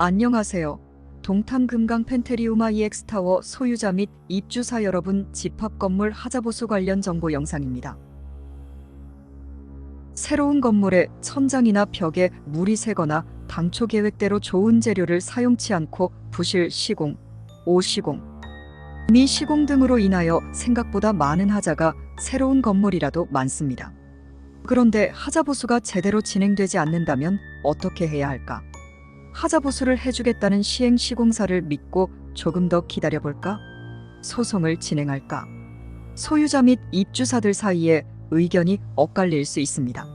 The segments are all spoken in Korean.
안녕하세요. 동탄금강 펜테리우마 EX타워 소유자 및 입주사 여러분, 집합건물 하자보수 관련 정보 영상입니다. 새로운 건물의 천장이나 벽에 물이 새거나 당초 계획대로 좋은 재료를 사용치 않고 부실, 시공, 오시공, 미시공 등으로 인하여 생각보다 많은 하자가 새로운 건물이라도 많습니다. 그런데 하자보수가 제대로 진행되지 않는다면 어떻게 해야 할까? 하자보수를 해주겠다는 시행시공사를 믿고 조금 더 기다려볼까? 소송을 진행할까? 소유자 및 입주사들 사이에 의견이 엇갈릴 수 있습니다.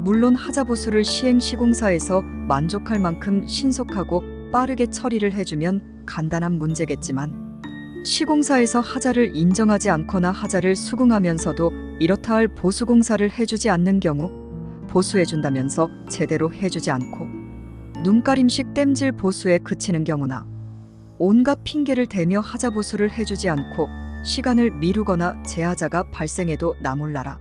물론 하자보수를 시행시공사에서 만족할 만큼 신속하고 빠르게 처리를 해주면 간단한 문제겠지만, 시공사에서 하자를 인정하지 않거나 하자를 수긍하면서도 이렇다 할 보수공사를 해주지 않는 경우, 보수해준다면서 제대로 해주지 않고 눈가림식 땜질 보수에 그치는 경우나, 온갖 핑계를 대며 하자보수를 해주지 않고 시간을 미루거나 재하자가 발생해도 나몰라라.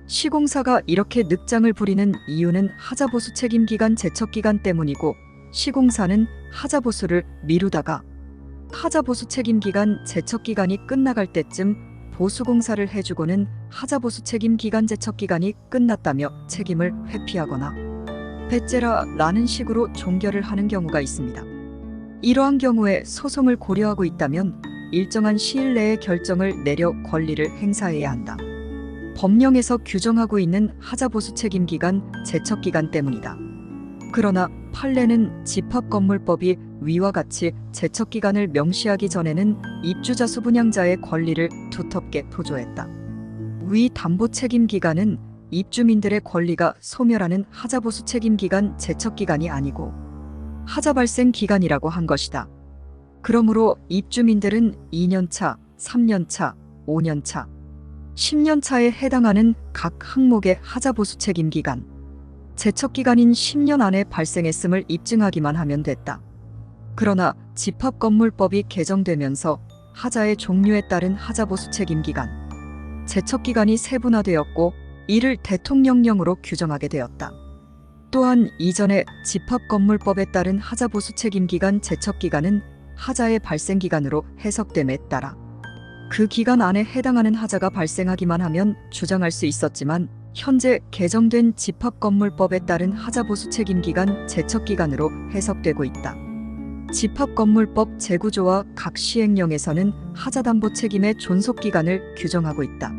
시공사가 이렇게 늑장을 부리는 이유는 하자보수 책임기간 제척기간 때문이고, 시공사는 하자보수를 미루다가 하자보수 책임기간 제척기간이 끝나갈 때쯤 보수공사를 해주고는 하자보수 책임기간 제척기간이 끝났다며 책임을 회피하거나 배째라 라는 식으로 종결을 하는 경우가 있습니다. 이러한 경우에 소송을 고려하고 있다면 일정한 시일 내에 결정을 내려 권리를 행사해야 한다. 법령에서 규정하고 있는 하자보수 책임기간 제척기간 때문이다. 그러나 판례는 집합건물법이 위와 같이 제척기간을 명시하기 전에는 입주자 수분양자의 권리를 두텁게 보조했다. 위 담보 책임기간은 입주민들의 권리가 소멸하는 하자보수 책임기간 제척기간이 아니고 하자 발생 기간이라고 한 것이다. 그러므로 입주민들은 2년차, 3년차, 5년차, 10년차에 해당하는 각 항목의 하자보수 책임기간, 제척기간인 10년 안에 발생했음을 입증하기만 하면 됐다. 그러나 집합건물법이 개정되면서 하자의 종류에 따른 하자보수 책임기간, 제척기간이 세분화되었고 이를 대통령령으로 규정하게 되었다. 또한 이전에 집합건물법에 따른 하자보수 책임기간 제척기간은 하자의 발생기간으로 해석됨에 따라 그 기간 안에 해당하는 하자가 발생하기만 하면 주장할 수 있었지만, 현재 개정된 집합건물법에 따른 하자보수 책임기간 제척기간으로 해석되고 있다. 집합건물법 제9조와 각 시행령에서는 하자담보 책임의 존속기간을 규정하고 있다.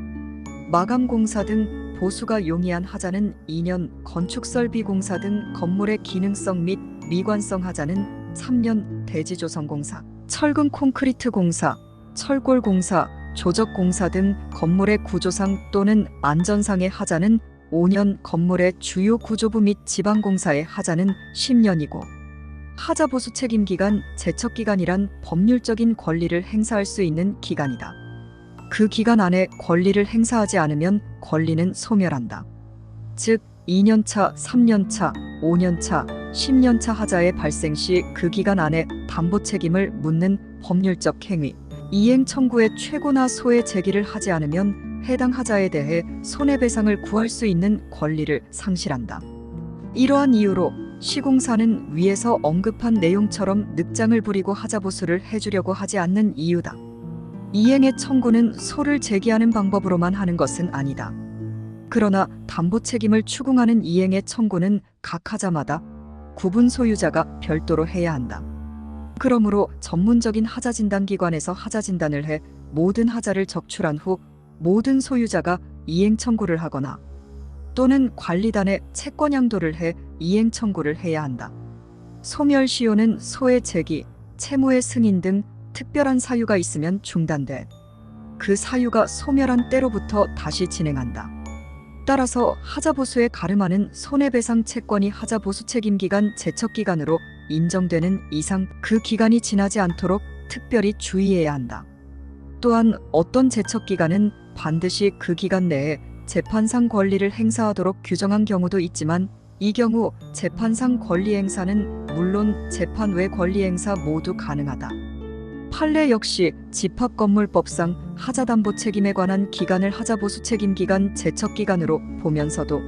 마감공사 등 보수가 용이한 하자는 2년, 건축설비공사 등 건물의 기능성 및 미관성 하자는 3년, 대지조성공사, 철근 콘크리트 공사, 철골공사, 조적공사 등 건물의 구조상 또는 안전상의 하자는 5년, 건물의 주요 구조부 및 지방공사의 하자는 10년이고, 하자보수 책임기간 제척기간이란 법률적인 권리를 행사할 수 있는 기간이다. 그 기간 안에 권리를 행사하지 않으면 권리는 소멸한다. 즉 2년차, 3년차, 5년차, 10년차 하자의 발생 시 그 기간 안에 담보 책임을 묻는 법률적 행위, 이행 청구의 최고나 소의 제기를 하지 않으면 해당 하자에 대해 손해배상을 구할 수 있는 권리를 상실한다. 이러한 이유로 시공사는 위에서 언급한 내용처럼 늑장을 부리고 하자보수를 해주려고 하지 않는 이유다. 이행의 청구는 소를 제기하는 방법으로만 하는 것은 아니다. 그러나 담보 책임을 추궁하는 이행의 청구는 각 하자마다 구분 소유자가 별도로 해야 한다. 그러므로 전문적인 하자 진단기관에서 하자 진단을 해 모든 하자를 적출한 후 모든 소유자가 이행 청구를 하거나 또는 관리단에 채권 양도를 해 이행 청구를 해야 한다. 소멸시효는 소의 제기, 채무의 승인 등 특별한 사유가 있으면 중단돼 그 사유가 소멸한 때로부터 다시 진행한다. 따라서 하자보수에 가름하는 손해배상 채권이 하자보수 책임기간 제척기간으로 인정되는 이상 그 기간이 지나지 않도록 특별히 주의해야 한다. 또한 어떤 제척기간은 반드시 그 기간 내에 재판상 권리를 행사하도록 규정한 경우도 있지만, 이 경우 재판상 권리 행사는 물론 재판 외 권리 행사 모두 가능하다. 판례 역시 집합건물법상 하자담보 책임에 관한 기간을 하자보수 책임기간 제척기간으로 보면서도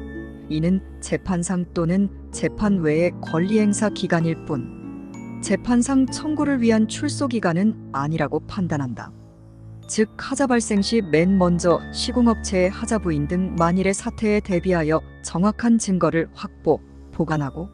이는 재판상 또는 재판 외의 권리행사 기간일 뿐 재판상 청구를 위한 출소 기간은 아니라고 판단한다. 즉 하자 발생 시 맨 먼저 시공업체의 하자 부인 등 만일의 사태에 대비하여 정확한 증거를 확보, 보관하고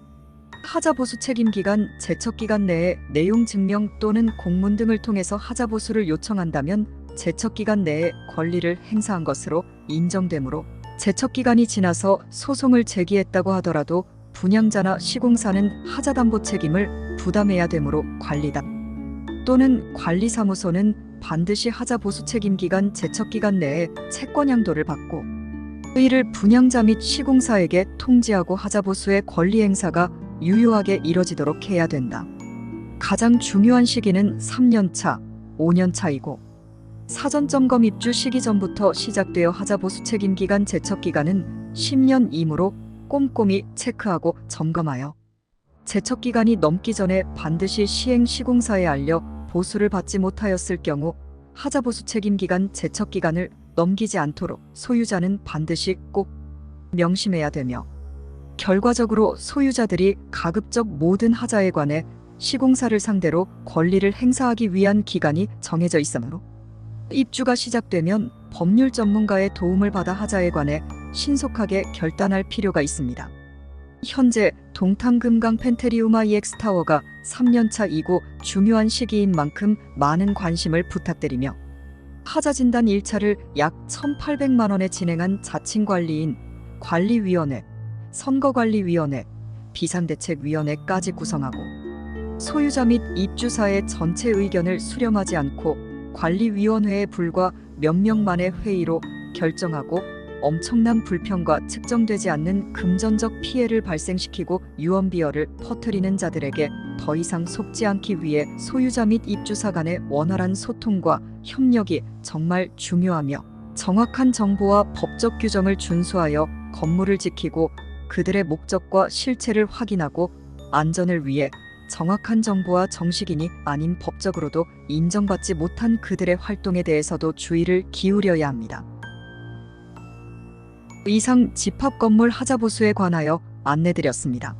하자 보수 책임 기간, 제척 기간 내에 내용 증명 또는 공문 등을 통해서 하자 보수를 요청한다면 제척 기간 내에 권리를 행사한 것으로 인정되므로 제척 기간이 지나서 소송을 제기했다고 하더라도 분양자나 시공사는 하자 담보 책임을 부담해야 되므로 관리단 또는 관리사무소는 반드시 하자 보수 책임 기간, 제척 기간 내에 채권 양도를 받고 이를 분양자 및 시공사에게 통지하고 하자 보수의 권리 행사가 유효하게 이뤄지도록 해야 된다. 가장 중요한 시기는 3년 차, 5년 차이고 사전 점검 입주 시기 전부터 시작되어 하자 보수 책임 기간, 제척 기간은 10년 이무로 꼼꼼히 체크하고 점검하여 제척 기간이 넘기 전에 반드시 시행 시공사에 알려 보수를 받지 못하였을 경우 하자 보수 책임 기간, 제척 기간을 넘기지 않도록 소유자는 반드시 꼭 명심해야 되며 결과적으로 소유자들이 가급적 모든 하자에 관해 시공사를 상대로 권리를 행사하기 위한 기간이 정해져 있으므로 입주가 시작되면 법률 전문가의 도움을 받아 하자에 관해 신속하게 결단할 필요가 있습니다. 현재 동탄금강 펜테리우마 EX타워가 3년차 이고 중요한 시기인 만큼 많은 관심을 부탁드리며 하자 진단 1차를 약 1,800만 원에 진행한 자칭관리인 관리위원회, 선거관리위원회, 비상대책위원회까지 구성하고 소유자 및 입주사의 전체 의견을 수렴하지 않고 관리위원회에 불과 몇 명만의 회의로 결정하고 엄청난 불평과 측정되지 않는 금전적 피해를 발생시키고 유언비어를 퍼뜨리는 자들에게 더 이상 속지 않기 위해 소유자 및 입주사 간의 원활한 소통과 협력이 정말 중요하며 정확한 정보와 법적 규정을 준수하여 건물을 지키고 그들의 목적과 실체를 확인하고 안전을 위해 정확한 정보와 정식인이 아닌 법적으로도 인정받지 못한 그들의 활동에 대해서도 주의를 기울여야 합니다. 이상 집합건물 하자 보수에 관하여 안내드렸습니다.